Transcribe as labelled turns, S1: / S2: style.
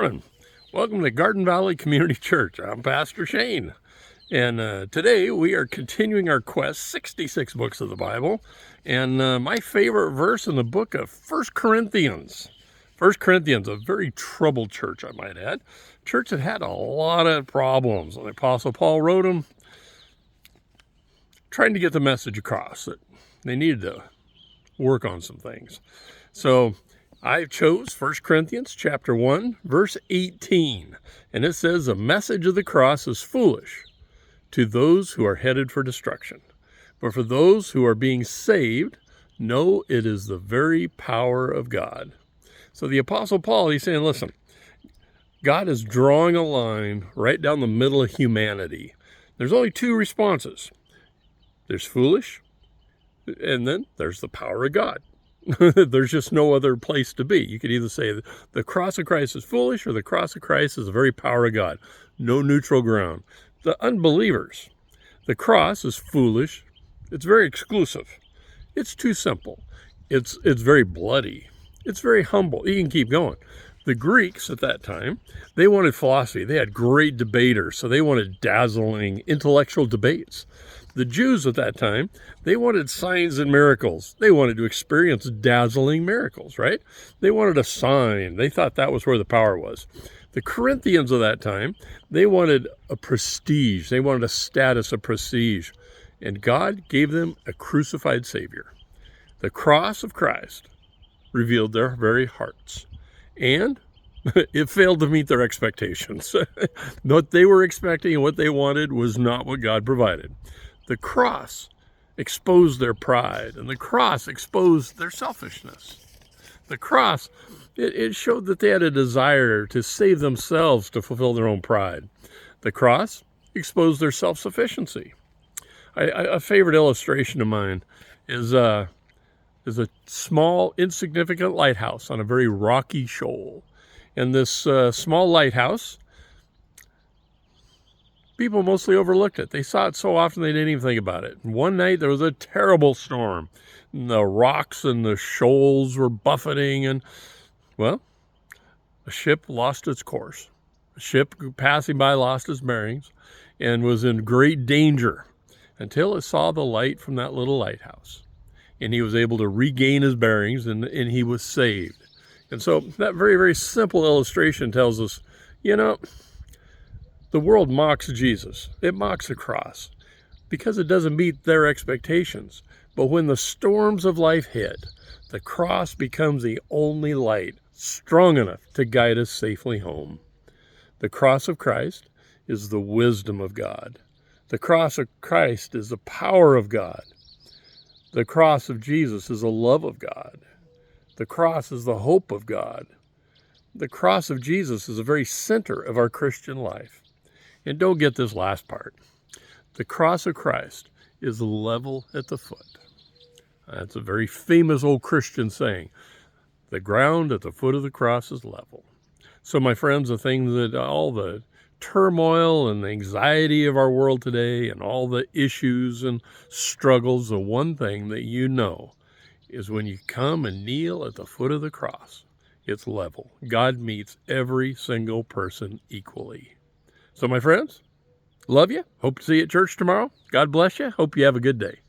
S1: morning. Welcome to Garden Valley Community Church. I'm Pastor Shane. And today we are continuing our quest, 66 books of the Bible. And my favorite verse in the book of 1 Corinthians. 1 Corinthians, a very troubled church, I might add. Church that had a lot of problems. The Apostle Paul wrote them, trying to get the message across that they needed to work on some things. So I chose 1 Corinthians chapter 1, verse 18. And it says, the message of the cross is foolish to those who are headed for destruction. But for those who are being saved, know it is the very power of God. So the Apostle Paul, he's saying, listen, God is drawing a line right down the middle of humanity. There's only two responses. There's foolish, and then there's the power of God. There's just no other place to be. You could either say the cross of Christ is foolish or the cross of Christ is the very power of God. No neutral ground. The unbelievers, the cross is foolish. It's very exclusive. It's too simple. It's very bloody. It's very humble. You can keep going. The Greeks at that time, they wanted philosophy. They had great debaters, so they wanted dazzling intellectual debates. The Jews at that time, they wanted signs and miracles. They wanted to experience dazzling miracles, right? They wanted a sign. They thought that was where the power was. The Corinthians of that time, they wanted a prestige. They wanted a status of prestige. And God gave them a crucified Savior. The cross of Christ revealed their very hearts. And it failed to meet their expectations. What they were expecting and what they wanted was not what God provided. The cross exposed their pride, and the cross exposed their selfishness. The cross, it showed that they had a desire to save themselves to fulfill their own pride. The cross exposed their self-sufficiency. A favorite illustration of mine is a small, insignificant lighthouse on a very rocky shoal. And this small lighthouse, people mostly overlooked it. They saw it so often they didn't even think about it. One night there was a terrible storm. And the rocks and the shoals were buffeting, and, well, a ship lost its course. A ship passing by lost its bearings and was in great danger until it saw the light from that little lighthouse. And he was able to regain his bearings, and he was saved. And so that very, very simple illustration tells us, the world mocks Jesus. It mocks the cross because it doesn't meet their expectations. But when the storms of life hit, the cross becomes the only light strong enough to guide us safely home. The cross of Christ is the wisdom of God. The cross of Christ is the power of God. The cross of Jesus is the love of God. The cross is the hope of God. The cross of Jesus is the very center of our Christian life. And don't get this last part. The cross of Christ is level at the foot. That's a very famous old Christian saying. The ground at the foot of the cross is level. So my friends, the things that all the turmoil and the anxiety of our world today and all the issues and struggles, the one thing that you know is when you come and kneel at the foot of the cross, it's level. God meets every single person equally. So my friends, love you. Hope to see you at church tomorrow. God bless you. Hope you have a good day.